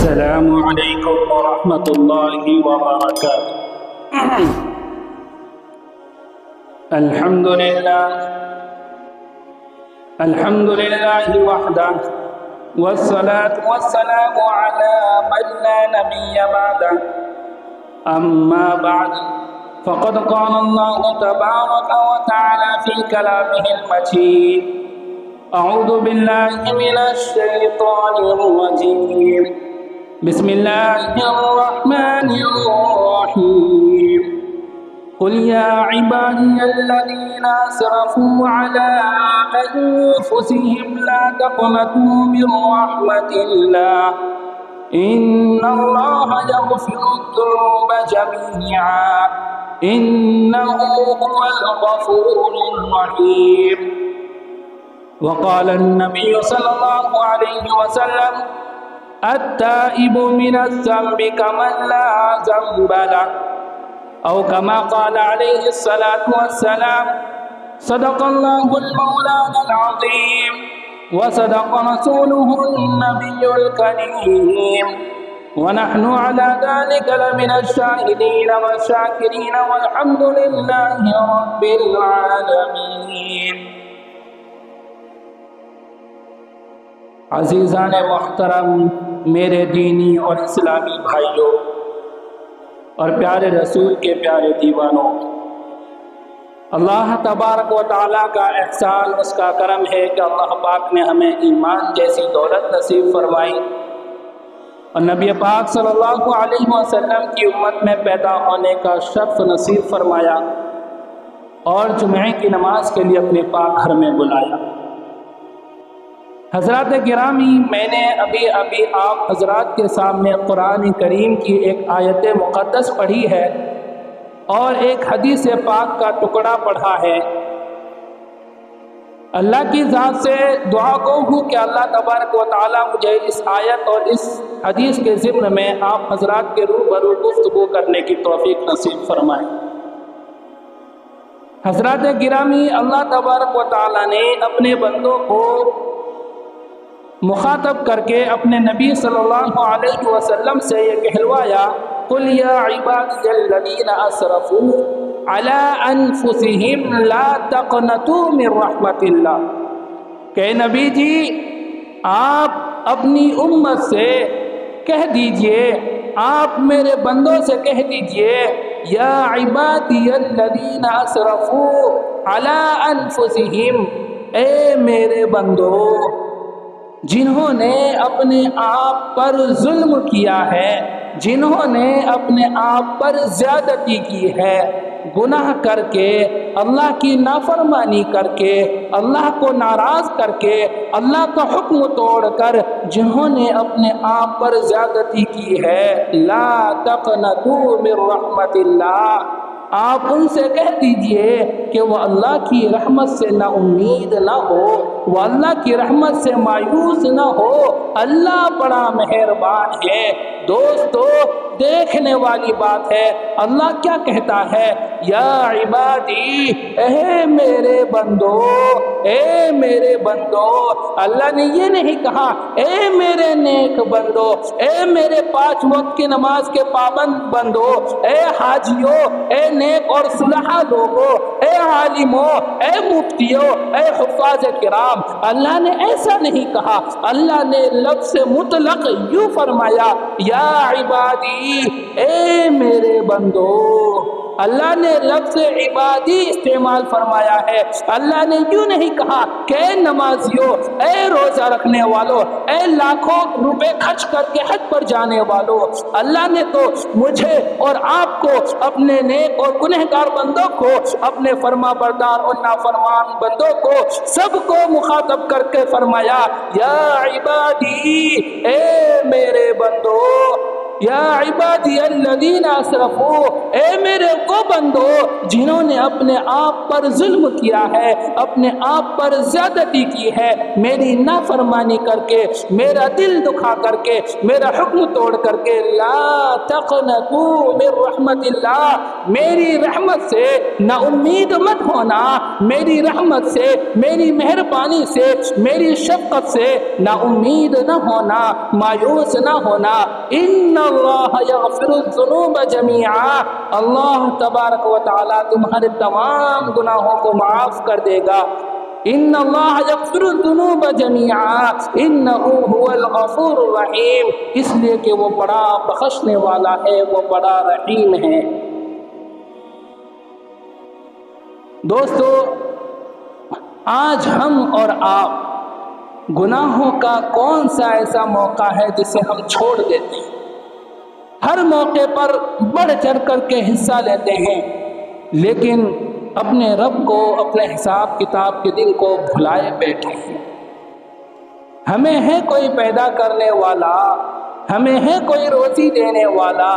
السلام علیکم ورحمۃ اللہ وبرکاتہ۔ الحمد للہ وحدہ والصلاة والسلام على من لا نبی بعدہ، اما بعد فقد قال اللہ تبارک وتعالی فی کلامہ المجید: اعوذ باللہ من الشیطان الرجیم، بسم اللہ الرحمن الرحیم۔ قل یا عبادی الذین اسرفوا علی انفسهم لا تقنطوا من رحمت اللہ ان اللہ یغفر الذنوب جمیعا انہ هو الغفور الرحیم۔ وقال النبی صلی اللہ علیہ وسلم: التائب من الذنب كمن لا ذنب له، او كما قال عليه الصلاة والسلام: صدق الله المولانا العظيم وصدق رسوله النبي الكريم، ونحن على ذلك لمن الشاهدين والشاكرين والحمد لله رب العالمين۔ عزیزان محترم، میرے دینی اور اسلامی بھائیوں اور پیارے رسول کے پیارے دیوانوں، اللہ تبارک و تعالیٰ کا احسان، اس کا کرم ہے کہ اللہ پاک نے ہمیں ایمان جیسی دولت نصیب فرمائی اور نبی پاک صلی اللہ علیہ وسلم کی امت میں پیدا ہونے کا شرف نصیب فرمایا اور جمعے کی نماز کے لیے اپنے پاک گھر میں بلایا۔ حضرات گرامی، میں نے ابھی آپ حضرات کے سامنے قرآن کریم کی ایک آیت مقدس پڑھی ہے اور ایک حدیث پاک کا ٹکڑا پڑھا ہے۔ اللہ کی ذات سے دعا گو ہوں کہ اللہ تبارک و تعالیٰ مجھے اس آیت اور اس حدیث کے ضمن میں آپ حضرات کے روبرو گفتگو کرنے کی توفیق نصیب فرمائے۔ حضرات گرامی، اللہ تبارک و تعالیٰ نے اپنے بندوں کو مخاطب کر کے اپنے نبی صلی اللہ علیہ وسلم سے یہ کہلوایا: قل یا عبادی الذین اسرفوا علی انفسہم لا تقنطوا من رحمت اللہ، کہ نبی جی آپ اپنی امت سے کہہ دیجئے، آپ میرے بندوں سے کہہ دیجئے، یا عبادی الذین اسرفوا علی انفسہم، اے میرے بندو جنہوں نے اپنے آپ پر ظلم کیا ہے، جنہوں نے اپنے آپ پر زیادتی کی ہے، گناہ کر کے، اللہ کی نافرمانی کر کے، اللہ کو ناراض کر کے، اللہ کا حکم توڑ کر جنہوں نے اپنے آپ پر زیادتی کی ہے، لا تقنطوا من رحمت اللہ، آپ ان سے کہہ دیجئے کہ وہ اللہ کی رحمت سے نا امید نہ ہو، وہ اللہ کی رحمت سے مایوس نہ ہو، اللہ بڑا مہربان ہے۔ دوستو، دیکھنے والی بات ہے، اللہ کیا کہتا ہے؟ یا عبادی، اے میرے بندو، اے میرے بندو۔ اللہ نے یہ نہیں کہا اے میرے نیک بندو، اے میرے 5 وقت کی نماز کے پابند بندو، اے حاجیوں، اے نیک اور صالح لوگوں، اے عالموں، اے مفتیوں، اے حفاظ کرام۔ اللہ نے ایسا نہیں کہا، اللہ نے لفظ مطلق یوں فرمایا: یا عبادی، اے میرے بندو۔ اللہ نے لفظ عبادی استعمال فرمایا ہے، اللہ نے یوں نہیں کہا کہ اے نمازیوں، اے روزہ رکھنے والوں، اے لاکھوں روپے خرچ کر کے حج پر جانے والوں۔ اللہ نے تو مجھے اور آپ کو، اپنے نیک اور گنہگار بندوں کو، اپنے فرما بردار اور نافرمان بندوں کو، سب کو مخاطب کر کے فرمایا: یا عبادی، اے میرے بندو، یا عبادی الذین اسرفوا، اے میرے وہ بندو جنہوں نے اپنے آپ پر ظلم کیا ہے، اپنے آپ پر زیادتی کی ہے، میری نافرمانی کر کے، میرا دل دکھا کر کے، میرا حکم توڑ کر کے، لا تقنطوا من رحمت اللہ، میری رحمت سے نا امید مت ہونا، میری رحمت سے، میری مہربانی سے، میری شفقت سے نا امید نہ ہونا، مایوس نہ ہونا۔ ان اللہ یغفر الذنوب جميعا، اللہ تبارک و تعالی تمہارے تمام گناہوں کو معاف کر دے گا۔ ان اللہ یغفر الذنوب جميعا انہ هو الغفور الرحیم، اس لیے کہ وہ بڑا بخشنے والا ہے، وہ بڑا رحیم ہے۔ دوستو، آج ہم اور آپ گناہوں کا کون سا ایسا موقع ہے جسے ہم چھوڑ دیتے ہیں؟ ہر موقع پر بڑھ چڑھ کر کے حصہ لیتے ہیں، لیکن اپنے رب کو، اپنے حساب کتاب کے دن کو بھلائے بیٹھے ہیں۔ ہمیں ہے کوئی پیدا کرنے والا، ہمیں ہے کوئی روزی دینے والا،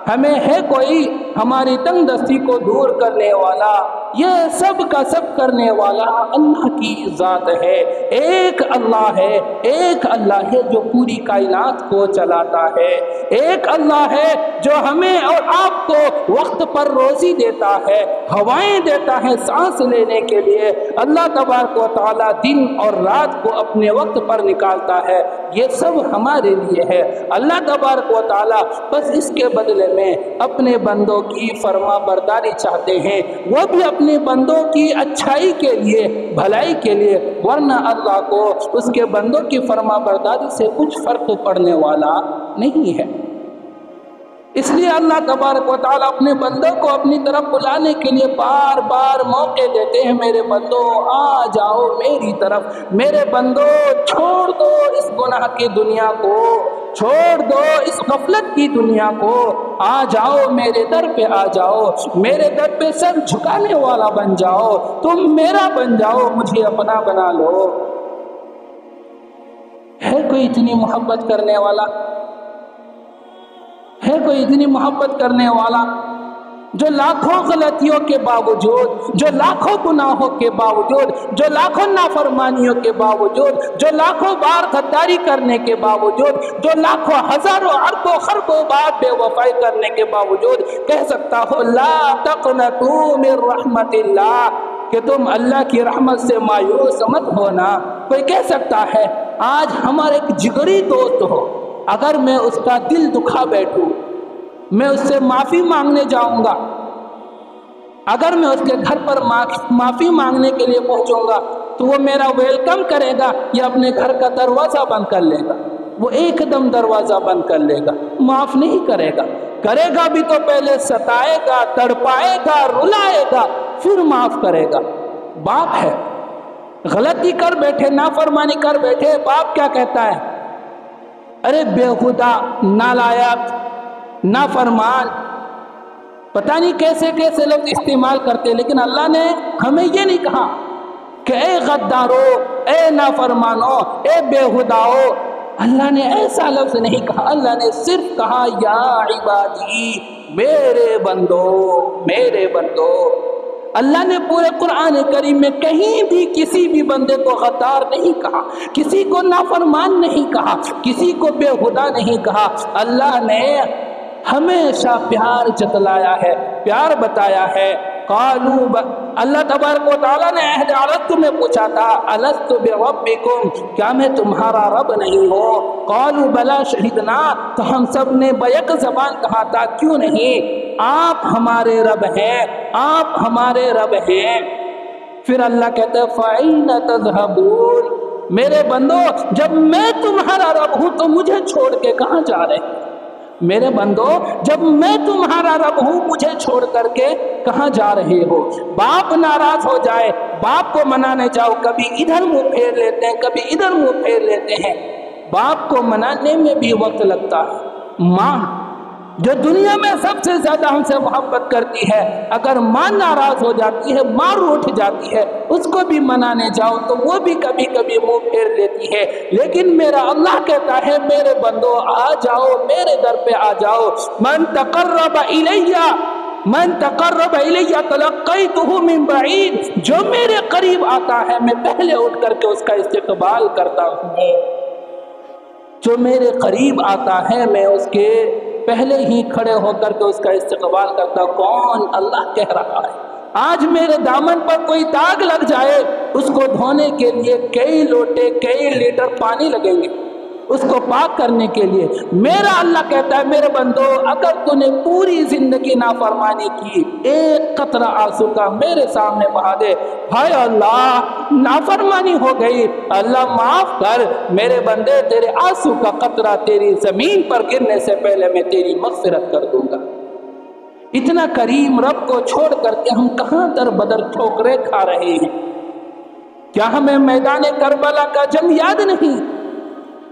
ہمیں ہے کوئی ہماری تنگ دستی کو دور کرنے والا، یہ سب کا سب کرنے والا اللہ کی ذات ہے۔ ایک اللہ ہے، ایک اللہ ہے جو پوری کائنات کو چلاتا ہے، ایک اللہ ہے جو ہمیں اور آپ کو وقت پر روزی دیتا ہے، ہوائیں دیتا ہے سانس لینے کے لیے۔ اللہ تبارک و تعالیٰ دن اور رات کو اپنے وقت پر نکالتا ہے، یہ سب ہمارے لیے ہے۔ اللہ تبارک و تعالیٰ بس اس کے بدلے میں اپنے بندوں کی فرما برداری چاہتے ہیں، وہ بھی اپنے بندوں کی اچھائی کے لیے، بھلائی کے لیے، ورنہ اللہ کو اس کے بندوں کی فرما برداری سے کچھ فرق پڑنے والا نہیں ہے۔ اس لیے اللہ تبارک و تعالیٰ اپنے بندوں کو اپنی طرف بلانے کے لیے بار بار موقع دیتے ہیں۔ میرے بندو آ جاؤ میری طرف، میرے بندو چھوڑ دو اس گناہ کی دنیا کو، چھوڑ دو اس غفلت کی دنیا کو، آ جاؤ میرے در پہ، آ جاؤ میرے در پہ، سر جھکانے والا بن جاؤ، تم میرا بن جاؤ، مجھے اپنا بنا لو۔ ہے کوئی اتنی محبت کرنے والا؟ ہے کوئی اتنی محبت کرنے والا جو لاکھوں غلطیوں کے باوجود، جو لاکھوں گناہوں کے باوجود، جو لاکھوں نافرمانیوں کے باوجود، جو لاکھوں بار غداری کرنے کے باوجود، جو لاکھوں ہزاروں اربوں خربوں بار بے وفائی کرنے کے باوجود کہہ سکتا ہو لا تقنطوا من رحمت اللہ، کہ تم اللہ کی رحمت سے مایوس مت ہونا؟ کوئی کہہ سکتا ہے؟ آج ہمارا ایک جگری دوست ہو، اگر میں اس کا دل دکھا بیٹھوں، میں اس سے معافی مانگنے جاؤں گا، اگر میں اس کے گھر پر معافی مانگنے کے لیے پہنچوں گا تو وہ میرا ویلکم کرے گا یا اپنے گھر کا دروازہ بند کر لے گا؟ وہ ایک دم دروازہ بند کر لے گا، معاف نہیں کرے گا۔ کرے گا بھی تو پہلے ستائے گا، تڑپائے گا، رلائے گا، پھر معاف کرے گا۔ باپ ہے، غلطی کر بیٹھے، نافرمانی کر بیٹھے، باپ کیا کہتا ہے؟ ارے بےہودہ، نالائق، نافرمان، پتہ نہیں کیسے کیسے لفظ استعمال کرتے، لیکن اللہ نے ہمیں یہ نہیں کہا کہ اے غدارو، اے نافرمانو، اے بےہوداؤ، اللہ نے ایسا لفظ نہیں کہا۔ اللہ نے صرف کہا یا عبادی، میرے بندو، میرے بندو۔ اللہ نے پورے قرآن کریم میں کہیں بھی کسی بھی بندے کو غدار نہیں کہا، کسی کو نافرمان نہیں کہا، کسی کو بےہودہ نہیں کہا۔ اللہ نے ہمیشہ پیار جتلایا ہے، پیار بتایا ہے۔ اللہ تبارک و تعالیٰ نے عہد الست میں پوچھا تھا الست بربکم، کیا میں تمہارا رب نہیں ہوں؟ قالوا بلا شہدنا، تو ہم سب نے بیک زبان کہا تھا کیوں نہیں، آپ ہمارے رب ہیں، آپ ہمارے رب ہیں۔ پھر اللہ کہتا ہے فَأَيْنَ تَذْهَبُونَ، میرے بندو جب میں تمہارا رب ہوں تو مجھے چھوڑ کے کہاں جا رہے ہیں؟ میرے بندو جب میں تمہارا رب ہوں مجھے چھوڑ کر کے کہاں جا رہے ہو؟ باپ ناراض ہو جائے، باپ کو منانے جاؤ، کبھی ادھر منہ پھیر لیتے ہیں، کبھی ادھر منہ پھیر لیتے ہیں۔ باپ کو منانے میں بھی وقت لگتا ہے، جو دنیا میں سب سے زیادہ ہم سے محبت کرتی ہے، اگر ماں ناراض ہو جاتی ہے، ماں روٹھ جاتی ہے، اس کو بھی منانے جاؤ تو وہ بھی کبھی کبھی منہ پھیر لیتی ہے، لیکن میرا اللہ کہتا ہے میرے بندو آ جاؤ، میرے در پہ آ جاؤ، من تقرب الیہ تلقیتہ من بعید، جو میرے قریب آتا ہے میں پہلے اٹھ کر کے اس کا استقبال کرتا ہوں، جو میرے قریب آتا ہے میں اس کے پہلے ہی کھڑے ہو کر کے اس کا استقبال کرتا ہوں۔ کون؟ اللہ کہہ رہا ہے۔ آج میرے دامن پر کوئی داغ لگ جائے، اس کو دھونے کے لیے کئی لوٹے کئی لیٹر پانی لگیں گے اس کو پاک کرنے کے لیے۔ میرا اللہ کہتا ہے میرے بندو اگر تو نے پوری زندگی نافرمانی کی، ایک قطرہ آنسو کا میرے سامنے بہا دے، ہائے اللہ نافرمانی ہو گئی، اللہ معاف کر، میرے بندے تیرے آنسو کا قطرہ تیری زمین پر گرنے سے پہلے میں تیری مغفرت کر دوں گا۔ اتنا کریم رب کو چھوڑ کر کے ہم کہاں در بدر ٹھوکریں کھا رہے ہیں؟ کیا ہمیں میدان کربلا کا جنگ یاد نہیں؟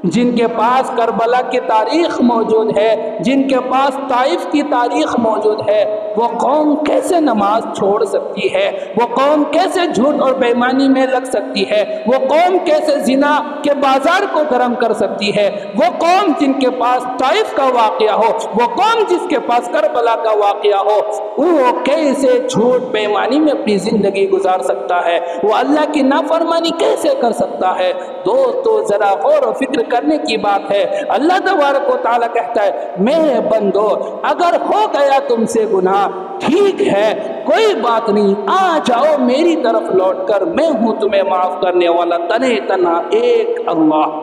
جن کے پاس کربلا کی تاریخ موجود ہے، جن کے پاس طائف کی تاریخ موجود ہے، وہ قوم کیسے نماز چھوڑ سکتی ہے؟ وہ قوم کیسے جھوٹ اور بے ایمانی میں لگ سکتی ہے؟ وہ قوم کیسے زنا کے بازار کو گرم کر سکتی ہے؟ وہ قوم جن کے پاس طائف کا واقعہ ہو، وہ قوم جس کے پاس کربلا کا واقعہ ہو، وہ کیسے جھوٹ بے ایمانی میں اپنی زندگی گزار سکتا ہے؟ وہ اللہ کی نافرمانی کیسے کر سکتا ہے؟ دوستو ذرا غور و فکر کرنے کی بات ہے۔ اللہ تبارک و تعالیٰ کہتا ہے میرے بندو اگر ہو گیا تم سے گناہ ٹھیک ہے، کوئی بات نہیں، آ جاؤ میری طرف لوٹ کر، میں ہوں تمہیں معاف کرنے والا، تنے تنہا ایک اللہ،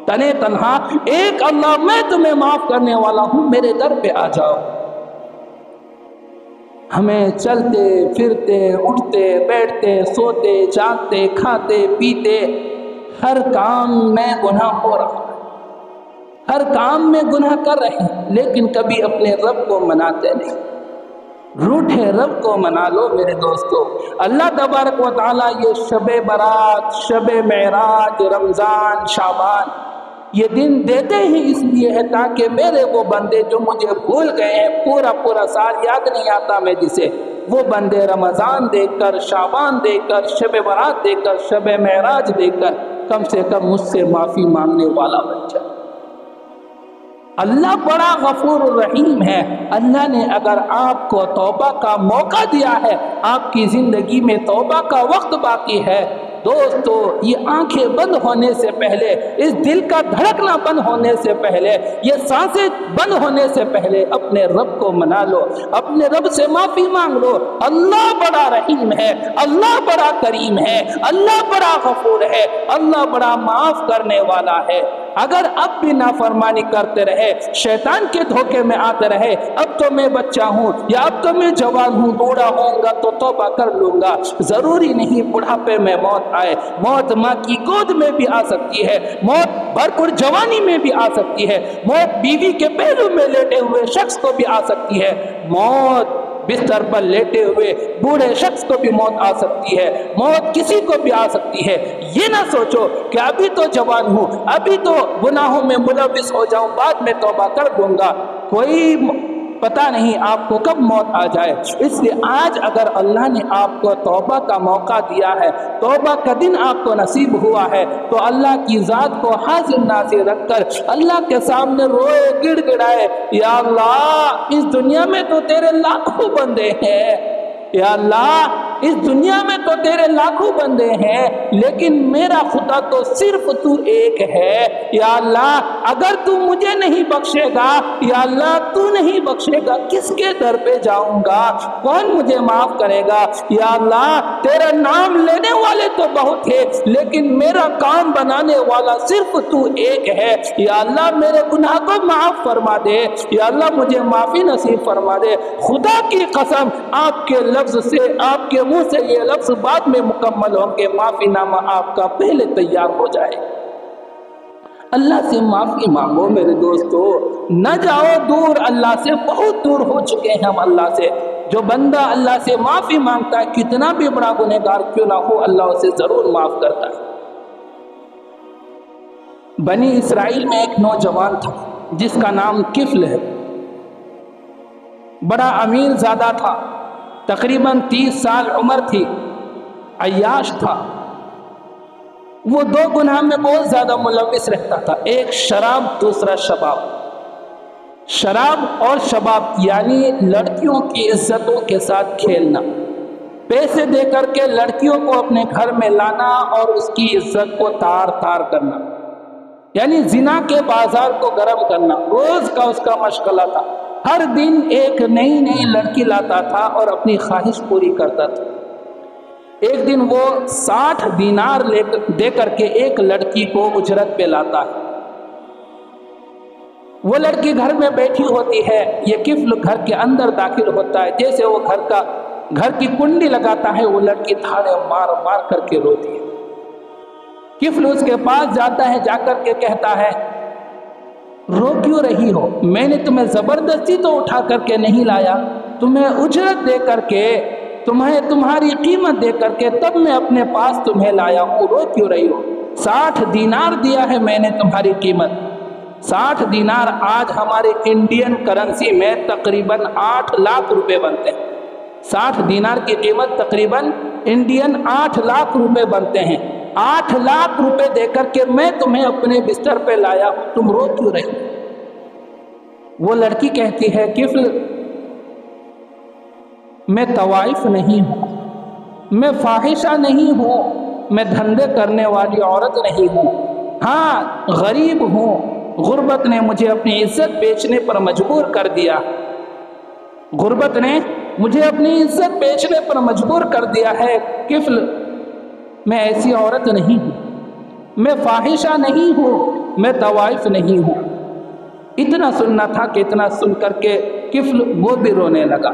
تنے تنہا ایک اللہ، میں تمہیں معاف کرنے والا ہوں، میرے در پہ آ جاؤ۔ ہمیں چلتے پھرتے اٹھتے بیٹھتے سوتے جاگتے کھاتے پیتے ہر کام میں گناہ ہو رہا ہے، ہر کام میں گناہ کر رہے ہیں، لیکن کبھی اپنے رب کو مناتے نہیں۔ روٹھے رب کو منا لو میرے دوستو۔ اللہ تبارک و تعالیٰ یہ شب برات، شب معراج، رمضان، شعبان یہ دن دیتے ہی اس لیے ہے تاکہ میرے وہ بندے جو مجھے بھول گئے ہیں، پورا سال یاد نہیں آتا میں جسے، وہ بندے رمضان دیکھ کر، شعبان دیکھ کر، شب برات دیکھ کر، شب معراج دیکھ کر کم سے کم مجھ سے معافی مانگنے والا بن جائے۔ اللہ بڑا غفور الرحیم ہے۔ اللہ نے اگر آپ کو توبہ کا موقع دیا ہے، آپ کی زندگی میں توبہ کا وقت باقی ہے، دوستو یہ آنکھیں بند ہونے سے پہلے، اس دل کا دھڑکنا بند ہونے سے پہلے، یہ سانسیں بند ہونے سے پہلے اپنے رب کو منا لو، اپنے رب سے معافی مانگ لو۔ اللہ بڑا رحیم ہے، اللہ بڑا کریم ہے، اللہ بڑا غفور ہے، اللہ بڑا معاف کرنے والا ہے۔ اگر اب بھی نافرمانی کرتے رہے، شیطان کے دھوکے میں آتے رہے، اب تو میں بچہ ہوں یا اب تو میں جوان ہوں، بوڑھا ہوں گا تو توبہ کر لوں گا، ضروری نہیں بڑھاپے میں موت آئے۔ موت ماں کی گود میں بھی آ سکتی ہے، موت بھرپور جوانی میں بھی آ سکتی ہے، موت بیوی کے پہلو میں لیٹے ہوئے شخص کو بھی آ سکتی ہے، موت بستر پر لیٹے ہوئے بوڑھے شخص کو بھی موت آ سکتی ہے، موت کسی کو بھی آ سکتی ہے۔ یہ نہ سوچو کہ ابھی تو جوان ہوں، ابھی تو گناہوں میں ملوث ہو جاؤں، بعد میں توبہ کر دوں گا، کوئی پتہ نہیں آپ کو کب موت آ جائے۔ اس لیے آج اگر اللہ نے آپ کو توبہ کا موقع دیا ہے، توبہ کا دن آپ کو نصیب ہوا ہے، تو اللہ کی ذات کو حاضر ناظر رکھ کر اللہ کے سامنے روئے گڑ گڑائے، یا اللہ اس دنیا میں تو تیرے لاکھوں بندے ہیں، یا اللہ اس دنیا میں تو تیرے لاکھوں بندے ہیں، لیکن میرا خدا تو صرف تو ایک ہے، یا اللہ اگر تو مجھے نہیں بخشے گا، یا اللہ تو نہیں بخشے گا، کس کے در پہ جاؤں گا، کون مجھے معاف کرے گا؟ یا اللہ تیرا نام لینے والے تو بہت ہے، لیکن میرا کام بنانے والا صرف تو ایک ہے، یا اللہ میرے گناہ کو معاف فرما دے، یا اللہ مجھے معافی نصیب فرما دے۔ خدا کی قسم آپ کے لفظ سے، آپ کے منہ سے یہ لفظ بعد میں مکمل ہوں گے، معافی نامہ آپ کا پہلے تیار ہو جائے۔ اللہ سے معافی مانگو میرے دوستو، نہ جاؤ دور اللہ سے، بہت دور ہو چکے ہیں ہم اللہ سے۔ جو بندہ اللہ سے معافی مانگتا ہے، کتنا بھی بڑا گنہگار کیوں نہ ہو، اللہ اسے ضرور معاف کرتا ہے۔ بنی اسرائیل میں ایک نوجوان تھا جس کا نام کفل ہے۔ بڑا امیر زادہ تھا، تقریباً 30 سال عمر تھی، عیاش تھا۔ وہ 2 گناہ میں بہت زیادہ ملوث رہتا تھا، ایک شراب، دوسرا شباب۔ شراب اور شباب یعنی لڑکیوں کی عزتوں کے ساتھ کھیلنا، پیسے دے کر کے لڑکیوں کو اپنے گھر میں لانا اور اس کی عزت کو تار تار کرنا، یعنی زنا کے بازار کو گرم کرنا، روز کا اس کا مشغلہ تھا۔ ہر دن ایک نئی نئی لڑکی لاتا تھا اور اپنی خواہش پوری کرتا تھا۔ ایک دن وہ 60 دینار دے کر کے ایک لڑکی کو اجرت پہ لاتا ہے۔ وہ لڑکی گھر میں بیٹھی ہوتی ہے، یہ کفل گھر کے اندر داخل ہوتا ہے۔ جیسے وہ گھر کی کنڈی لگاتا ہے، وہ لڑکی دھاڑے مار مار کر کے روتی ہے۔ کفل اس کے پاس جاتا ہے، جا کر کے کہتا ہے، رو کیوں رہی ہو؟ میں نے تمہیں زبردستی تو اٹھا کر کے نہیں لایا، تمہیں اجرت دے کر کے، تمہاری قیمت دے کر کے تب میں اپنے پاس تمہیں لایا ہوں، رو کیوں رہی ہو؟ 60 دینار دیا ہے میں نے تمہاری قیمت۔ 60 دینار آج ہمارے انڈین کرنسی میں تقریباً 8 لاکھ روپے بنتے ہیں۔ 60 دینار کی قیمت تقریباً انڈین 8 لاکھ روپے بنتے ہیں۔ 8 لاکھ روپے دے کر کے میں تمہیں اپنے بستر پہ لایا ہوں، تم رو کیوں رہی؟ وہ لڑکی کہتی ہے، کفل میں طوائف نہیں ہوں، میں فاحشہ نہیں ہوں، میں دھندے کرنے والی عورت نہیں ہوں، ہاں غریب ہوں، غربت نے مجھے اپنی عزت بیچنے پر مجبور کر دیا، غربت نے مجھے اپنی عزت بیچنے پر مجبور کر دیا ہے۔ کفل میں ایسی عورت نہیں ہوں، میں فاحشہ نہیں ہوں، میں طوائف نہیں ہوں۔ اتنا سننا تھا کہ اتنا سن کر کے کفل وہ بھی رونے لگا،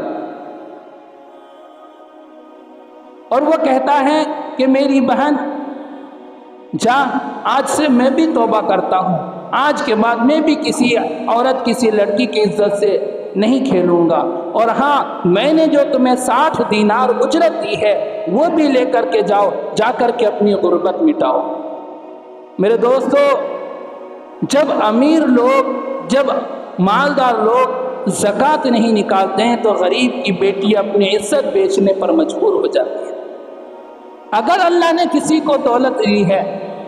اور وہ کہتا ہے کہ میری بہن جا، آج سے میں بھی توبہ کرتا ہوں، آج کے بعد میں بھی کسی عورت، کسی لڑکی کی عزت سے نہیں کھیلوں گا، اور ہاں میں نے جو تمہیں 60 دینار اجرت دی ہے وہ بھی لے کر کے جاؤ، جا کر کے اپنی غربت مٹاؤ۔ میرے دوستو، جب امیر لوگ، جب مالدار لوگ زکوٰۃ نہیں نکالتے ہیں تو غریب کی بیٹی اپنی عزت بیچنے پر مجبور ہو جاتی ہے۔ اگر اللہ نے کسی کو دولت دی ہے،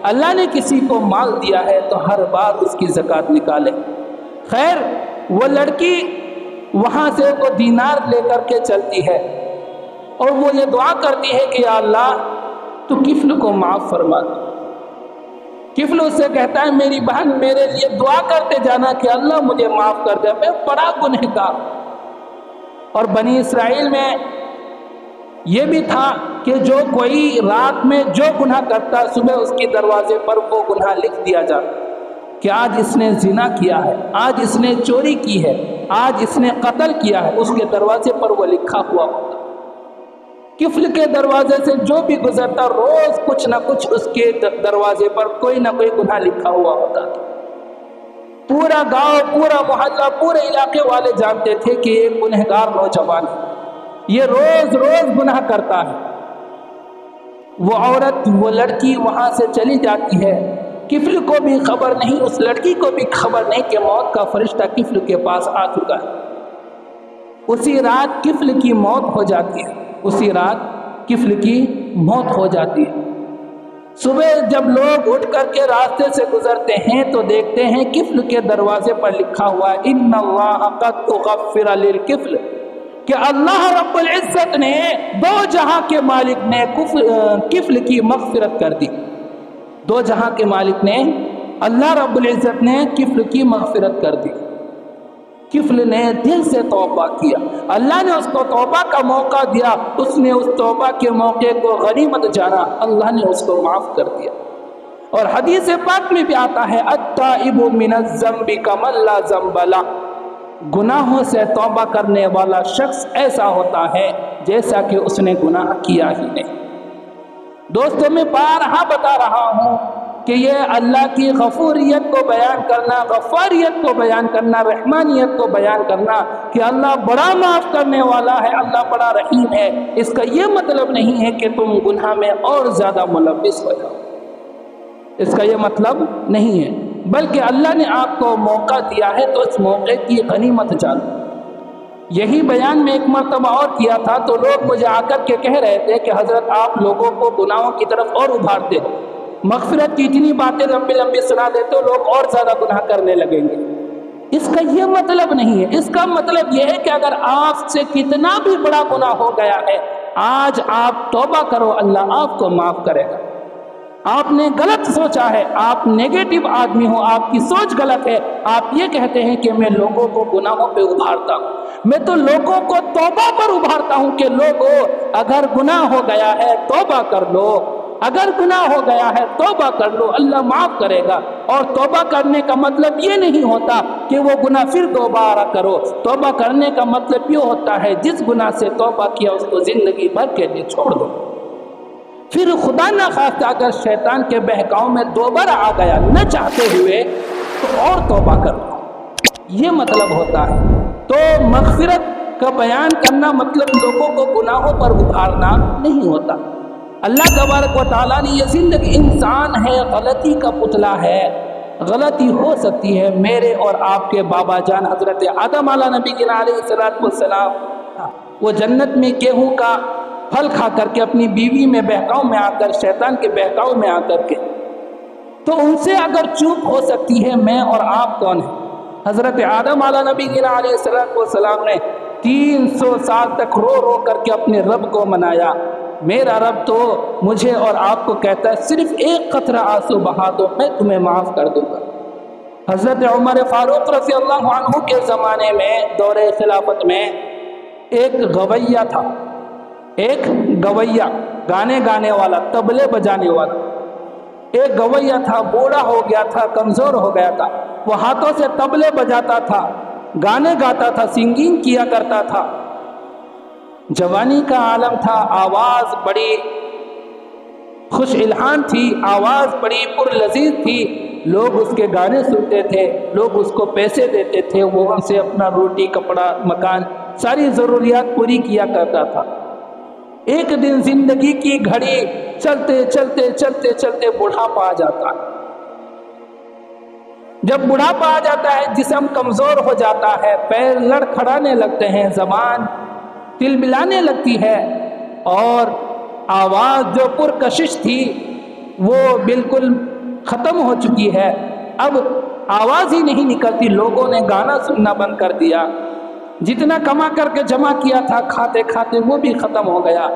اللہ نے کسی کو مال دیا ہے تو ہر بار اس کی زکوٰۃ نکالے۔ خیر، وہ لڑکی وہاں سے وہ دینار لے کر کے چلتی ہے اور وہ یہ دعا کرتی ہے کہ یا اللہ تو کفل کو معاف فرما دے۔ کفل اس سے کہتا ہے، میری بہن میرے لیے دعا کرتے جانا کہ اللہ مجھے معاف کر دے، میں بڑا گنہگار۔ اور بنی اسرائیل میں یہ بھی تھا کہ جو کوئی رات میں جو گناہ کرتا، صبح اس کے دروازے پر وہ گناہ لکھ دیا جاتا کہ آج اس نے زنا کیا ہے، آج اس نے چوری کی ہے، آج اس نے قتل کیا ہے، اس کے دروازے پر وہ لکھا ہوا ہوتا۔ کفل کے دروازے سے جو بھی گزرتا، روز کچھ نہ کچھ اس کے دروازے پر کوئی نہ کوئی گناہ لکھا ہوا ہوتا تھا۔ پورا گاؤں، پورا محلہ، پورے علاقے والے جانتے تھے کہ ایک گنہگار نوجوان ہے، یہ روز روز گناہ کرتا ہے۔ وہ عورت، وہ لڑکی وہاں سے چلی جاتی ہے، کفل کو بھی خبر نہیں، اس لڑکی کو بھی خبر نہیں کہ موت کا فرشتہ کفل کے پاس آ چکا ہے۔ اسی رات کفل کی موت ہو جاتی ہے، اسی رات کفل کی موت ہو جاتی ہے۔ صبح جب لوگ اٹھ کر کے راستے سے گزرتے ہیں تو دیکھتے ہیں کفل کے دروازے پر لکھا ہوا ہے، ان اللہ قد غفر للکفل، کہ اللہ رب العزت نے، دو جہاں کے مالک نے کفل کی مغفرت کر دی۔ دو جہاں کے مالک نے، اللہ رب العزت نے کفل کی مغفرت کر دی۔ کفل نے دل سے توبہ کیا، اللہ نے اس کو توبہ کا موقع دیا، اس نے اس توبہ کے موقع کو غنیمت جانا، اللہ نے اس کو معاف کر دیا۔ اور حدیث پاک میں بھی آتا ہے، التائب من الذنب کمن لا ذنب لہ، گناہوں سے توبہ کرنے والا شخص ایسا ہوتا ہے جیسا کہ اس نے گناہ کیا ہی نہیں۔ دوستوں، میں بارہا بتا رہا ہوں کہ یہ اللہ کی غفوریت کو بیان کرنا، غفاریت کو بیان کرنا، رحمانیت کو بیان کرنا کہ اللہ بڑا معاف کرنے والا ہے، اللہ بڑا رحیم ہے، اس کا یہ مطلب نہیں ہے کہ تم گناہ میں اور زیادہ ملوث ہو جاؤ، اس کا یہ مطلب نہیں ہے، بلکہ اللہ نے آپ کو موقع دیا ہے تو اس موقع کی غنیمت جانو۔ یہی بیان میں ایک مرتبہ اور کیا تھا تو لوگ مجھے آ کر کے کہہ رہے تھے کہ حضرت آپ لوگوں کو گناہوں کی طرف اور ابھارتے ہو، مغفرت کی اتنی باتیں لمبی لمبی سنا دیتے ہو، لوگ اور زیادہ گناہ کرنے لگیں گے۔ اس کا یہ مطلب نہیں ہے، اس کا مطلب یہ ہے کہ اگر آپ سے کتنا بھی بڑا گناہ ہو گیا ہے، آج آپ توبہ کرو، اللہ آپ کو معاف کرے گا۔ آپ نے غلط سوچا ہے، آپ نیگیٹو آدمی ہو، آپ کی سوچ غلط ہے۔ آپ یہ کہتے ہیں کہ میں لوگوں کو گناہوں پہ ابھارتا ہوں، میں تو لوگوں کو توبہ پر ابھارتا ہوں کہ لوگوں اگر گناہ ہو گیا ہے توبہ کر لو، اگر گناہ ہو گیا ہے توبہ کر لو، اللہ معاف کرے گا۔ اور توبہ کرنے کا مطلب یہ نہیں ہوتا کہ وہ گناہ پھر دوبارہ کرو، توبہ کرنے کا مطلب یہ ہوتا ہے جس گناہ سے توبہ کیا اس کو زندگی بھر کے لیے چھوڑ دو۔ پھر خدا نہ خواستہ اگر شیطان کے بہکاؤ میں دوبارہ آ گیا نہ چاہتے ہوئے تو اور توبہ کر لو، یہ مطلب ہوتا ہے۔ تو مغفرت کا بیان کرنا مطلب لوگوں کو گناہوں پر ابھارنا نہیں ہوتا۔ اللہ تبارک و تعالیٰ نے یہ زندگی، انسان ہے غلطی کا پتلا ہے، غلطی ہو سکتی ہے۔ میرے اور آپ کے بابا جان حضرت آدم علیہ نبی علیہ السلام وہ جنت میں گیہوں کا پھل کھا کر کے اپنی بیوی میں بہکاؤ میں آ کر، شیطان کے بہکاؤ میں آ کر کے، تو ان سے اگر چوک ہو سکتی ہے، میں اور آپ کون ہیں؟ حضرت آدم علیہ نبی علیہ السلام نے 300 سال تک رو رو کر کے اپنے رب کو منایا۔ میرا رب تو مجھے اور آپ کو کہتا ہے صرف ایک قطرہ آنسو بہا دو، میں تمہیں معاف کر دوں گا۔ حضرت عمر فاروق رضی اللہ عنہ کے زمانے میں، دور خلافت میں، ایک گویہ تھا، ایک گویہ، گانے گانے والا، طبلے بجانے والا ایک گویہ تھا، بوڑھا ہو گیا تھا، کمزور ہو گیا تھا، وہ ہاتھوں سے طبلے بجاتا تھا، گانے گاتا تھا، سنگنگ کیا کرتا تھا، جوانی کا عالم تھا، آواز بڑی خوش الحان تھی، آواز بڑی پر لذیذ تھی، لوگ اس کے گانے سنتے تھے، لوگ اس کو پیسے دیتے تھے، وہ ان سے اپنا روٹی کپڑا مکان ساری ضروریات پوری کیا کرتا تھا۔ ایک دن زندگی کی گھڑی چلتے چلتے چلتے چلتے بڑھاپا آ جاتا ہے۔ جب بڑھاپا آ جاتا ہے، جسم کمزور ہو جاتا ہے، پیر لڑکھڑانے لگتے ہیں، زبان تلبلانے لگتی ہے، اور آواز جو پرکشش تھی وہ بالکل ختم ہو چکی ہے، اب آواز ہی نہیں نکلتی، لوگوں نے گانا سننا بند کر دیا، جتنا کما کر کے جمع کیا تھا کھاتے کھاتے وہ بھی ختم ہو گیا،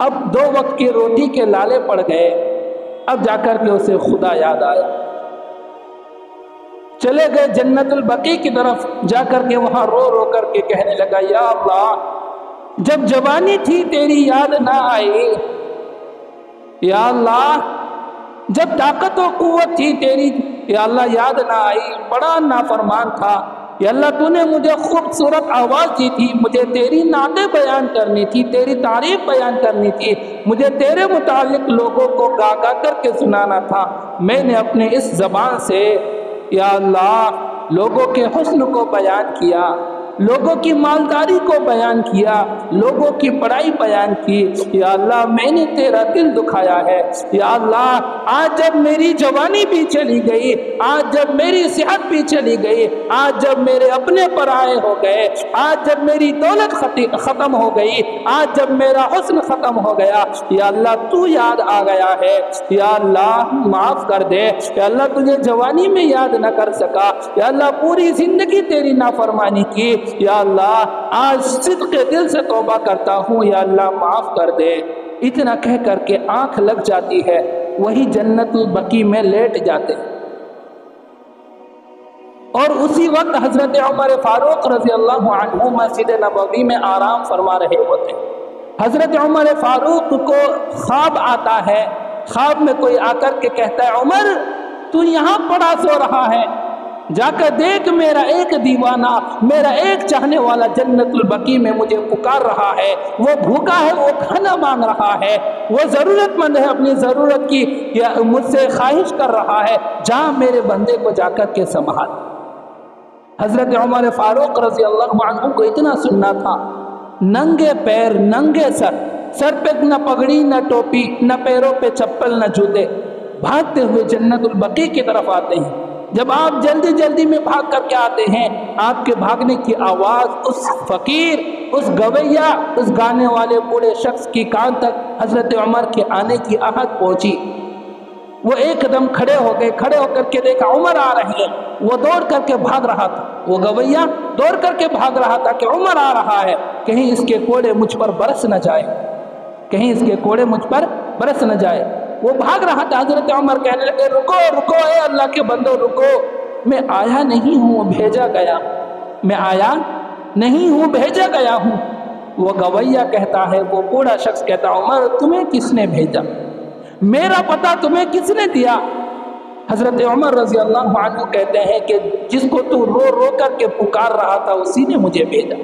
اب 2 وقت کی روٹی کے لالے پڑ گئے۔ اب جا کر کے اسے خدا یاد آیا، چلے گئے جنت البقیع کی طرف، جا کر کے وہاں رو رو کر کے کہنے لگا، یا اللہ جب جوانی تھی تیری یاد نہ آئی، یا اللہ جب طاقت و قوت تھی تیری، یا اللہ یاد نہ آئی، بڑا نافرمان تھا، یا اللہ تو نے مجھے خوبصورت آواز دی تھی، مجھے تیری نعتیں بیان کرنی تھی، تیری تعریف بیان کرنی تھی، مجھے تیرے متعلق لوگوں کو گا گا کر کے سنانا تھا، میں نے اپنے اس زبان سے یا اللہ لوگوں کے حسن کو بیان کیا، لوگوں کی مالداری کو بیان کیا، لوگوں کی بڑائی بیان کی، یا اللہ میں نے تیرا دل دکھایا ہے، یا اللہ آج جب میری جوانی بھی چلی گئی، آج جب میری صحت بھی چلی گئی، آج جب میرے اپنے پرائے ہو گئے، آج جب میری دولت ختم ہو گئی، آج جب میرا حسن ختم ہو گیا، یا اللہ تو یاد آ گیا ہے، یا اللہ معاف کر دے، یا اللہ تجھے جوانی میں یاد نہ کر سکا، یا اللہ پوری زندگی تیری نافرمانی کی، یا اللہ آج صدق دل سے توبہ کرتا ہوں، یا اللہ معاف کر دے۔ اتنا کہہ کر کے آنکھ لگ جاتی ہے، وہی جنت البقیع میں لیٹ جاتے ہیں، اور اسی وقت حضرت عمر فاروق رضی اللہ عنہ مسجد نبوی میں آرام فرما رہے ہوتے ہیں۔ حضرت عمر فاروق کو خواب آتا ہے، خواب میں کوئی آ کر کے کہتا ہے، عمر تو یہاں پڑا سو رہا ہے، جا کر دیکھ میرا ایک دیوانہ، میرا ایک چاہنے والا جنت البقیع میں مجھے پکار رہا ہے، وہ بھوکا ہے، وہ کھانا مانگ رہا ہے، وہ ضرورت مند ہے، اپنی ضرورت کی یا مجھ سے خواہش کر رہا ہے، جہاں میرے بندے کو جا کر کے سنبھال۔ حضرت عمر فاروق رضی اللہ عنہ کو اتنا سننا تھا، ننگے پیر ننگے سر پہ نہ پگڑی نہ ٹوپی، نہ پیروں پہ چپل نہ جوتے، بھاگتے ہوئے جنت البقیع کی طرف آتے ہیں۔ جب آپ جلدی جلدی میں بھاگ کر کے آتے ہیں، آپ کے بھاگنے کی آواز اس فقیر، اس گویہ، اس گانے والے بوڑھے شخص کی کان تک حضرت عمر کے آنے کی آہٹ پہنچی۔ وہ ایک دم کھڑے ہو گئے، کھڑے ہو کر کے دیکھا عمر آ رہے ہیں۔ وہ دوڑ کر کے بھاگ رہا تھا، وہ گویہ دوڑ کر کے بھاگ رہا تھا کہ عمر آ رہا ہے، کہیں اس کے کوڑے مجھ پر برس نہ جائے، کہیں اس کے کوڑے مجھ پر برس نہ جائے۔ وہ بھاگ رہا تھا، حضرت عمر کہنے لگے رکو رکو اے اللہ کے بندو رکو، میں آیا نہیں ہوں بھیجا گیا، میں آیا نہیں ہوں بھیجا گیا ہوں۔ وہ گویہ کہتا ہے، وہ بوڑھا شخص کہتا عمر تمہیں کس نے بھیجا، میرا پتہ تمہیں کس نے دیا؟ حضرت عمر رضی اللہ عنہ کہتے ہیں کہ جس کو تو رو رو کر کے پکار رہا تھا اسی نے مجھے بھیجا،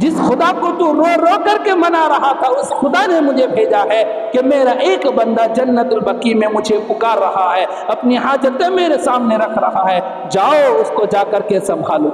جس خدا کو تو رو رو کر کے منا رہا تھا اس خدا نے مجھے بھیجا ہے کہ میرا ایک بندہ جنت البقیع میں مجھے پکار رہا ہے، اپنی حاجتیں میرے سامنے رکھ رہا ہے، جاؤ اس کو جا کر کے سنبھالو۔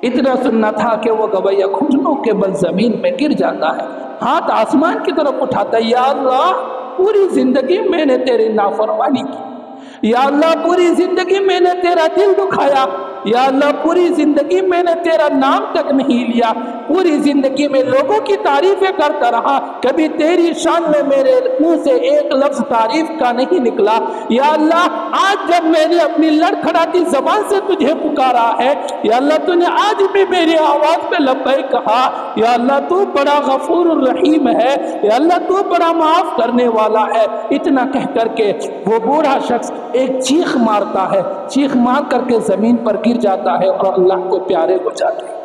اتنا سننا تھا کہ وہ گویہ گھٹنوں کے بل زمین میں گر جاتا ہے، ہاتھ آسمان کی طرف اٹھاتا ہے، یا اللہ پوری زندگی میں نے تیری نافرمانی کی، یا اللہ پوری زندگی میں نے تیرا دل دکھایا، یا اللہ پوری زندگی میں نے تیرا نام تک نہیں لیا، پوری زندگی میں لوگوں کی تعریفیں کرتا رہا، کبھی تیری شان میں میرے منہ سے ایک لفظ تعریف کا نہیں نکلا۔ یا اللہ آج جب میں نے اپنی لڑکھڑاتی زبان سے تجھے پکارا ہے، یا اللہ تو نے آج بھی میری آواز پہ لبیک کہا، یا اللہ تو بڑا غفور الرحیم ہے، یا اللہ تو بڑا معاف کرنے والا ہے۔ اتنا کہہ کر کے وہ بوڑھا شخص ایک چیخ مارتا ہے، چیخ مار کر کے زمین پر گر جاتا ہے اور اللہ کو پیارے ہو جاتے ہیں۔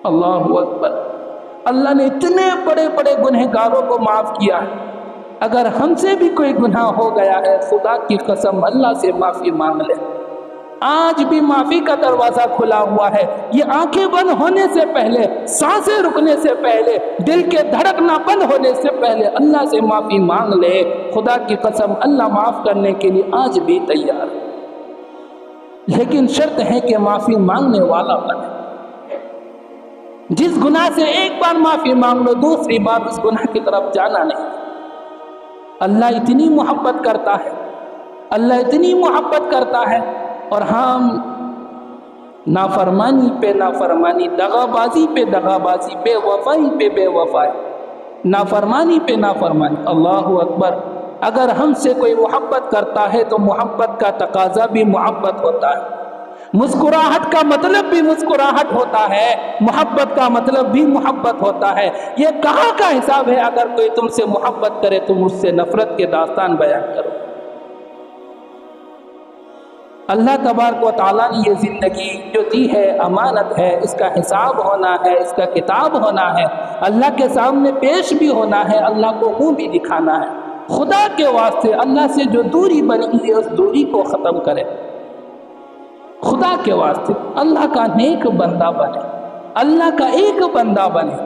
اللہ اکبر، اللہ نے اتنے بڑے بڑے گنہگاروں کو معاف کیا ہے۔ اگر ہم سے بھی کوئی گناہ ہو گیا ہے خدا کی قسم اللہ سے معافی مانگ لے، آج بھی معافی کا دروازہ کھلا ہوا ہے۔ یہ آنکھیں بند ہونے سے پہلے، سانسیں رکنے سے پہلے، دل کے دھڑکنا بند ہونے سے پہلے اللہ سے معافی مانگ لے، خدا کی قسم اللہ معاف کرنے کے لیے آج بھی تیار ہے، لیکن شرط ہے کہ معافی مانگنے والا بنے۔ جس گناہ سے ایک بار معافی مانگ لو دوسری بار اس گناہ کی طرف جانا نہیں۔ اللہ اتنی محبت کرتا ہے، اللہ اتنی محبت کرتا ہے، اور ہم نافرمانی پہ نافرمانی، دغا بازی پہ دغا بازی، بے وفائی پہ بے وفائی، نافرمانی پہ نافرمانی۔ اللہ اکبر، اگر ہم سے کوئی محبت کرتا ہے تو محبت کا تقاضا بھی محبت ہوتا ہے، مسکراہٹ کا مطلب بھی مسکراہٹ ہوتا ہے، محبت کا مطلب بھی محبت ہوتا ہے۔ یہ کہاں کا حساب ہے اگر کوئی تم سے محبت کرے تو مجھ سے نفرت کے داستان بیان کرو۔ اللہ تبارک و تعالیٰ نے یہ زندگی جو دی ہے امانت ہے، اس کا حساب ہونا ہے، اس کا کتاب ہونا ہے، اللہ کے سامنے پیش بھی ہونا ہے، اللہ کو منہ بھی دکھانا ہے۔ خدا کے واسطے اللہ سے جو دوری بنی ہے اس دوری کو ختم کرے، خدا کے واسطے اللہ کا نیک بندہ بنے، اللہ کا ایک بندہ بنے،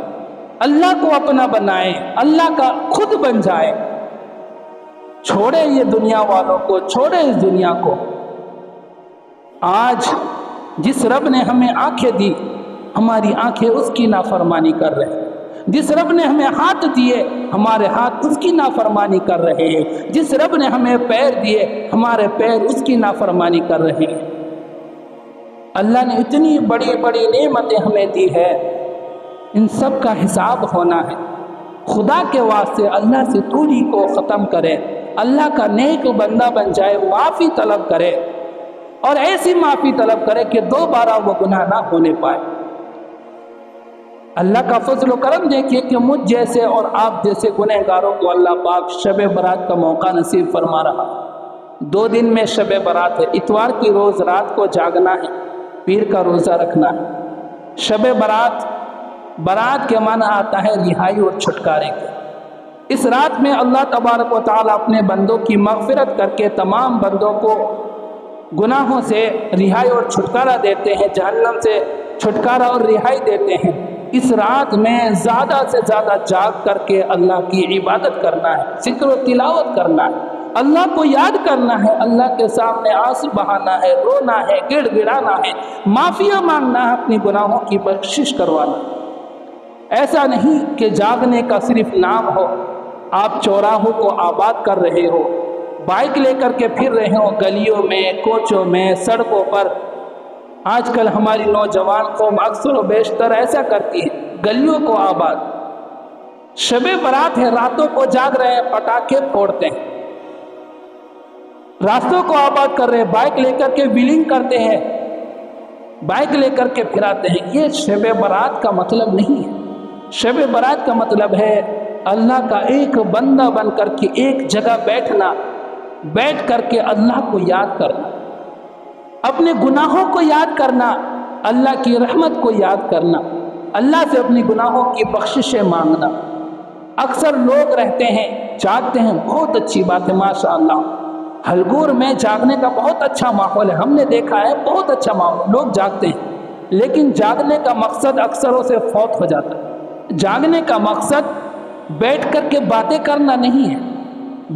اللہ کو اپنا بنائے، اللہ کا خود بن جائے، چھوڑے یہ دنیا والوں کو، چھوڑے اس دنیا کو۔ آج جس رب نے ہمیں آنکھیں دی ہماری آنکھیں اس کی نافرمانی کر رہے ہیں، جس رب نے ہمیں ہاتھ دیے ہمارے ہاتھ اس کی نافرمانی کر رہے ہیں، جس رب نے ہمیں پیر دیے ہمارے پیر اس کی نافرمانی کر رہے ہیں۔ اللہ نے اتنی بڑی بڑی نعمتیں ہمیں دی ہے، ان سب کا حساب ہونا ہے۔ خدا کے واسطے اللہ سے دوری کو ختم کرے، اللہ کا نیک بندہ بن جائے، معافی طلب کرے، اور ایسی معافی طلب کرے کہ دوبارہ وہ گناہ نہ ہونے پائے۔ اللہ کا فضل و کرم دیکھیے کہ مجھ جیسے اور آپ جیسے گنہگاروں کو اللہ پاک شب برات کا موقع نصیب فرما رہا۔ 2 دن میں شب برات ہے، اتوار کی روز رات کو جاگنا ہے، پیر کا روزہ رکھنا ہے۔ شب برات، برات کے معنی آتا ہے رہائی اور چھٹکارے کے۔ اس رات میں اللہ تبارک و تعالیٰ اپنے بندوں کی مغفرت کر کے تمام بندوں کو گناہوں سے رہائی اور چھٹکارا دیتے ہیں، جہنم سے چھٹکارا اور رہائی دیتے ہیں۔ اس رات میں زیادہ سے زیادہ جاگ کر کے اللہ کی عبادت کرنا ہے، ذکر و تلاوت کرنا ہے، اللہ کو یاد کرنا ہے، اللہ کے سامنے آنسو بہانا ہے، رونا ہے، گڑ گڑانا ہے، معافیاں مانگنا ہے، اپنی گناہوں کی بخشش کروانا۔ ایسا نہیں کہ جاگنے کا صرف نام ہو، آپ چوراہوں کو آباد کر رہے ہو، بائک لے کر کے پھر رہے ہوں گلیوں میں، کوچوں میں، سڑکوں پر۔ آج کل ہماری نوجوان قوم اکثر و بیشتر ایسا کرتی ہے، گلیوں کو آباد، شب برات ہے، راتوں کو جاگ رہے ہیں، پٹاخے پھوڑتے ہیں، راستوں کو آباد کر رہے ہیں، بائک لے کر کے ویلنگ کرتے ہیں، بائک لے کر کے پھراتے ہیں۔ یہ شب برات کا مطلب نہیں ہے۔ شب برات کا مطلب ہے اللہ کا ایک بندہ بن کر کے ایک جگہ بیٹھنا، بیٹھ کر کے اللہ کو یاد کرنا، اپنے گناہوں کو یاد کرنا، اللہ کی رحمت کو یاد کرنا، اللہ سے اپنی گناہوں کی بخششیں مانگنا۔ اکثر لوگ رہتے ہیں، جاگتے ہیں، بہت اچھی بات ہے ماشاءاللہ، ہلگور میں جاگنے کا بہت اچھا ماحول ہے، ہم نے دیکھا ہے بہت اچھا ماحول، لوگ جاگتے ہیں، لیکن جاگنے کا مقصد اکثروں سے فوت ہو جاتا ہے۔ جاگنے کا مقصد بیٹھ کر کے باتیں کرنا نہیں ہے،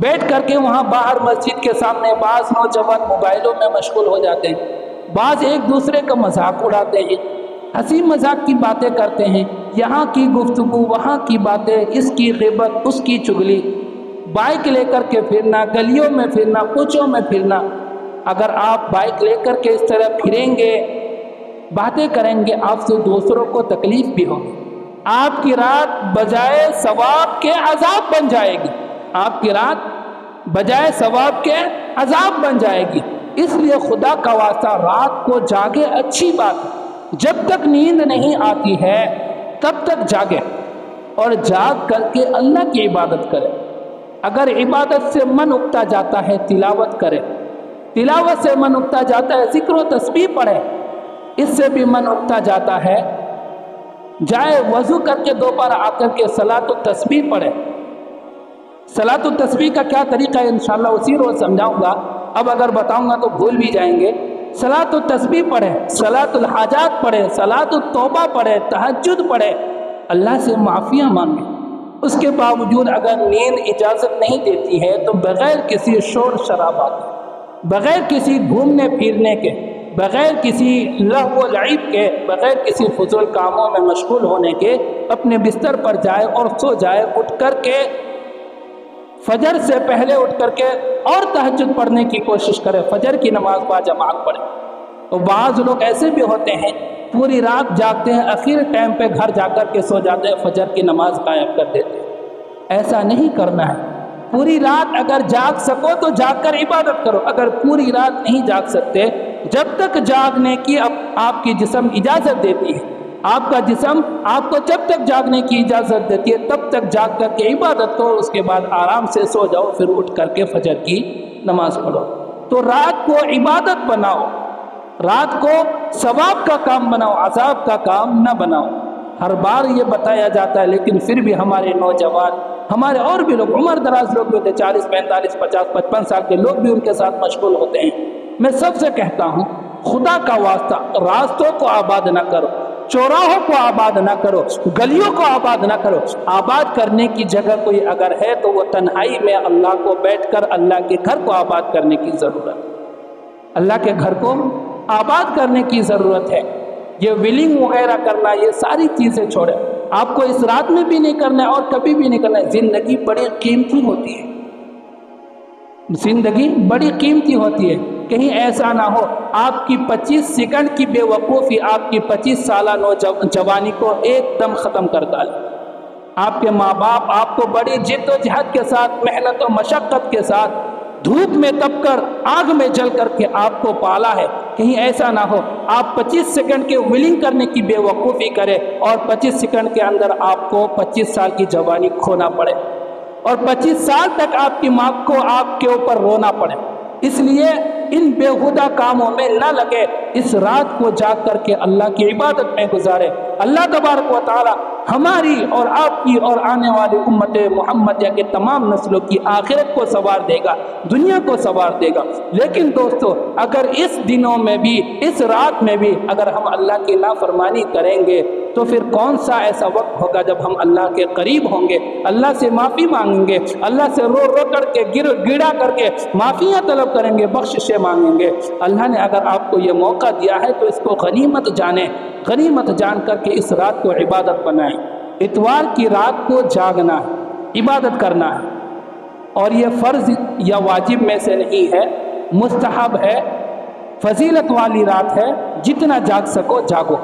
بیٹھ کر کے وہاں باہر مسجد کے سامنے بعض نوجوان موبائلوں میں مشغول ہو جاتے ہیں، بعض ایک دوسرے کا مذاق اڑاتے ہیں، ہنسی مذاق کی باتیں کرتے ہیں، یہاں کی گفتگو، وہاں کی باتیں، اس کی غیبت، اس کی چغلی، بائک لے کر کے پھرنا، گلیوں میں پھرنا، کوچوں میں پھرنا۔ اگر آپ بائک لے کر کے اس طرح پھریں گے، باتیں کریں گے، آپ سے دوسروں کو تکلیف بھی ہوگی، آپ کی رات بجائے ثواب کے عذاب بن جائے گی، آپ کی رات بجائے ثواب کے عذاب بن جائے گی۔ اس لیے خدا کا واسطہ رات کو جاگے، اچھی بات ہے، جب تک نیند نہیں آتی ہے تب تک جاگے اور جاگ کر کے اللہ کی عبادت کرے۔ اگر عبادت سے من اکتا جاتا ہے تلاوت کرے، تلاوت سے من اکتا جاتا ہے ذکر و تسبیح پڑھے، اس سے بھی من اکتا جاتا ہے جائے وضو کر کے دوبارہ آ کر کے صلاۃ التسبیح پڑھے۔ صلاۃ التسبیح کا کیا طریقہ ہے انشاءاللہ اسی روز سمجھاؤں گا، اب اگر بتاؤں گا تو بھول بھی جائیں گے۔ صلاۃ التسبیح پڑھے، صلاۃ الحاجات پڑھے، صلاۃ التوبہ پڑھے، تہجد پڑھے، اللہ سے معافیاں مانگے۔ اس کے باوجود اگر نیند اجازت نہیں دیتی ہے تو بغیر کسی شور شرابات کے، بغیر کسی گھومنے پھرنے کے، بغیر کسی لہو و لعب کے، بغیر کسی فضول کاموں میں مشغول ہونے کے اپنے بستر پر جائے اور سو جائے، اٹھ کر کے فجر سے پہلے اٹھ کر کے اور تہجد پڑھنے کی کوشش کرے، فجر کی نماز با جماعت پڑھے۔ اور بعض لوگ ایسے بھی ہوتے ہیں پوری رات جاگتے ہیں، آخر ٹائم پہ گھر جا کر کے سو جاتے ہیں، فجر کی نماز قائم کر دیتے ہیں۔ ایسا نہیں کرنا ہے۔ پوری رات اگر جاگ سکو تو جاگ کر عبادت کرو، اگر پوری رات نہیں جاگ سکتے، جب تک جاگنے کی آپ کی جسم اجازت دیتی ہے، آپ کا جسم آپ کو جب تک جاگنے کی اجازت دیتی ہے تب تک جاگ کر کے عبادت کرو، اس کے بعد آرام سے سو جاؤ، پھر اٹھ کر کے فجر کی نماز پڑھو۔ تو رات کو عبادت بناؤ، رات کو ثواب کا کام بناؤ، عذاب کا کام نہ بناؤ۔ ہر بار یہ بتایا جاتا ہے لیکن پھر بھی ہمارے نوجوان، ہمارے اور بھی لوگ، عمر دراز لوگ بھی ہوتے ہیں، 40 45 50 55 سال کے لوگ بھی ان کے ساتھ مشغول ہوتے ہیں۔ میں سب سے کہتا ہوں خدا کا واسطہ راستوں کو آباد نہ کرو، چوراہوں کو آباد نہ کرو، گلیوں کو آباد نہ کرو۔ آباد کرنے کی جگہ کوئی اگر ہے تو وہ تنہائی میں اللہ کو بیٹھ کر اللہ کے گھر کو آباد کرنے کی ضرورت ہے، اللہ کے گھر کو آباد کرنے کی ضرورت ہے۔ یہ ویلنگ وغیرہ کرنا، یہ ساری چیزیں چھوڑیں، آپ کو اس رات میں بھی نہیں کرنا ہے اور کبھی بھی نہیں کرنا ہے۔ زندگی بڑی قیمتی ہوتی ہے، زندگی بڑی قیمتی ہوتی ہے، کہیں ایسا نہ ہو آپ کی 25 سیکنڈ کی بے وقوفی آپ کی 25 سالہ نوجوانی کو ایک دم ختم کر ڈالے۔ آپ کے ماں باپ آپ کو بڑی جد و جہد کے ساتھ، محنت و مشقت کے ساتھ، دھوپ میں تپ کر، آگ میں جل کر کے آپ کو پالا ہے، کہیں ایسا نہ ہو آپ 25 سیکنڈ کے ویلنگ کرنے کی بے وقوفی کرے اور 25 سیکنڈ کے اندر آپ کو 25 سال کی جوانی کھونا پڑے اور 25 سال تک آپ کی ماں کو آپ کے اوپر رونا پڑے۔ اس لیے ان بےہودہ کاموں میں نہ لگے، اس رات کو جاگ کر کے اللہ کی عبادت میں گزارے۔ اللہ تبارک و تعالی ہماری اور آپ کی اور آنے والی امت محمدیہ کے تمام نسلوں کی آخرت کو سنوار دے گا، دنیا کو سنوار دے گا۔ لیکن دوستو اگر اس دنوں میں بھی، اس رات میں بھی اگر ہم اللہ کی نافرمانی کریں گے تو پھر کون سا ایسا وقت ہوگا جب ہم اللہ کے قریب ہوں گے، اللہ سے معافی مانگیں گے، اللہ سے رو رو کر کے گڑا کر کے معافیاں طلب کریں گے، بخششیں مانگیں گے۔ اللہ نے اگر آپ کو یہ موقع دیا ہے تو اس کو غنیمت جانیں، غنیمت جان کر کے اس رات کو عبادت بنائیں۔ اتوار کی رات کو جاگنا ہے، عبادت کرنا ہے۔ اور یہ فرض یا واجب میں سے نہیں ہے، مستحب ہے، فضیلت والی رات ہے، جتنا جاگ سکو جاگو۔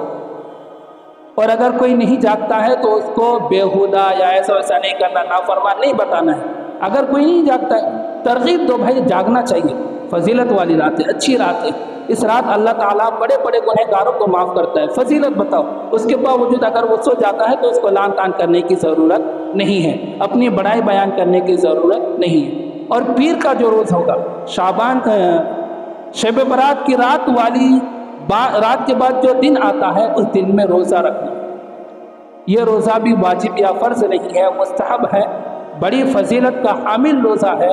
اور اگر کوئی نہیں جاگتا ہے تو اس کو بیہودہ یا ایسا ویسا نہیں کرنا، نافرمان نہیں بتانا ہے۔ اگر کوئی نہیں جاگتا ہے ترغیب دو، بھائی جاگنا چاہیے، فضیلت والی رات ہے، اچھی رات ہے، اس رات اللہ تعالیٰ بڑے بڑے گنہگاروں کو معاف کرتا ہے، فضیلت بتاؤ۔ اس کے باوجود اگر وہ سو جاتا ہے تو اس کو لعن طعن کرنے کی ضرورت نہیں ہے، اپنی بڑائی بیان کرنے کی ضرورت نہیں ہے۔ اور پیر کا جو روز ہوگا، شب برات کی رات والی رات کے بعد جو دن آتا ہے، اس دن میں روزہ رکھنا، یہ روزہ بھی واجب یا فرض نہیں ہے، مستحب ہے، بڑی فضیلت کا حامل روزہ ہے،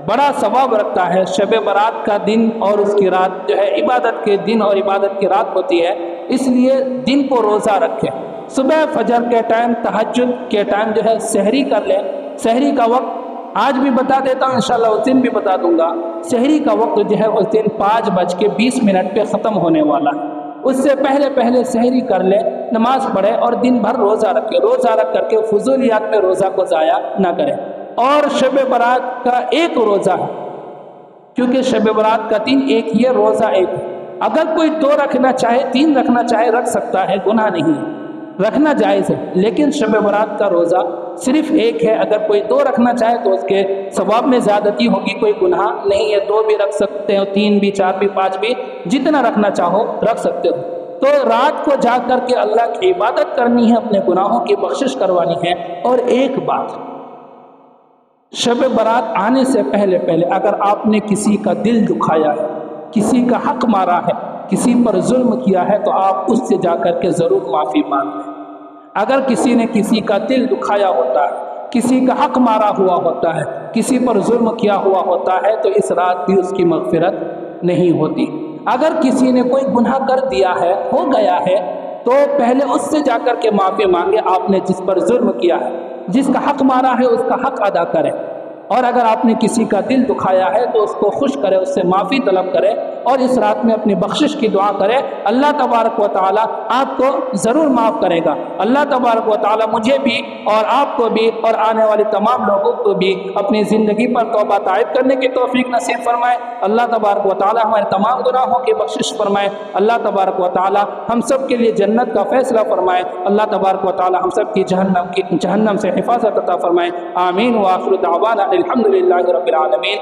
بڑا ثواب رکھتا ہے۔ شب برات کا دن اور اس کی رات جو ہے عبادت کے دن اور عبادت کی رات ہوتی ہے، اس لیے دن کو روزہ رکھیں۔ صبح فجر کے ٹائم، تہجد کے ٹائم جو ہے سحری کر لیں۔ سحری کا وقت آج بھی بتا دیتا ہوں، انشاءاللہ اس دن بھی بتا دوں گا۔ سحری کا وقت جو ہے اس دن 5:20 پہ ختم ہونے والا ہے، اس سے پہلے پہلے سحری کر لے، نماز پڑھے اور دن بھر روزہ رکھے۔ روزہ رکھ کر کے فضولیات میں روزہ کو ضائع نہ کرے۔ اور شب برات کا ایک روزہ ہے، کیونکہ شب برات کا دن ایک ہی ہے، روزہ ایک ہے۔ اگر کوئی 2 رکھنا چاہے، 3 رکھنا چاہے، رکھ سکتا ہے، گناہ نہیں ہے، رکھنا جائز ہے۔ لیکن شب برات کا روزہ صرف ایک ہے، اگر کوئی 2 رکھنا چاہے تو اس کے ثواب میں زیادتی ہوگی، کوئی گناہ نہیں ہے۔ 2 بھی رکھ سکتے ہو، 3 بھی، 4 بھی، 5 بھی، جتنا رکھنا چاہو رکھ سکتے ہو۔ تو رات کو جاگ کر کے اللہ کی عبادت کرنی ہے، اپنے گناہوں کی بخشش کروانی ہے۔ اور ایک بات، شب برات آنے سے پہلے پہلے اگر آپ نے کسی کا دل دکھایا ہے، کسی کا حق مارا ہے، کسی پر ظلم کیا ہے، تو آپ اس سے جا کر کے ضرور معافی مانگ لیں۔ اگر کسی نے کسی کا دل دکھایا ہوتا ہے، کسی کا حق مارا ہوا ہوتا ہے، کسی پر ظلم کیا ہوا ہوتا ہے، تو اس رات بھی اس کی مغفرت نہیں ہوتی۔ اگر کسی نے کوئی گناہ کر دیا ہے، ہو گیا ہے، تو پہلے اس سے جا کر کے معافی مانگے۔ آپ نے جس پر ظلم کیا ہے، جس کا حق مارا ہے، اس کا حق ادا کرے۔ اور اگر آپ نے کسی کا دل دکھایا ہے تو اس کو خوش کرے، اس سے معافی طلب کرے، اور اس رات میں اپنی بخشش کی دعا کرے۔ اللہ تبارک و تعالی آپ کو ضرور معاف کرے گا۔ اللہ تبارک و تعالی مجھے بھی اور آپ کو بھی اور آنے والے تمام لوگوں کو بھی اپنی زندگی پر توبہ طائب کرنے کی توفیق نصیب فرمائے۔ اللہ تبارک و تعالی ہمارے تمام گناہوں کی بخشش فرمائے۔ اللہ تبارک و تعالی ہم سب کے لیے جنت کا فیصلہ فرمائے۔ اللہ تبارک و تعالی ہم سب کی جہنم سے حفاظت عطا فرمائے۔ آمین۔ وآخر دعوانا الحمدللہ رب العالمین۔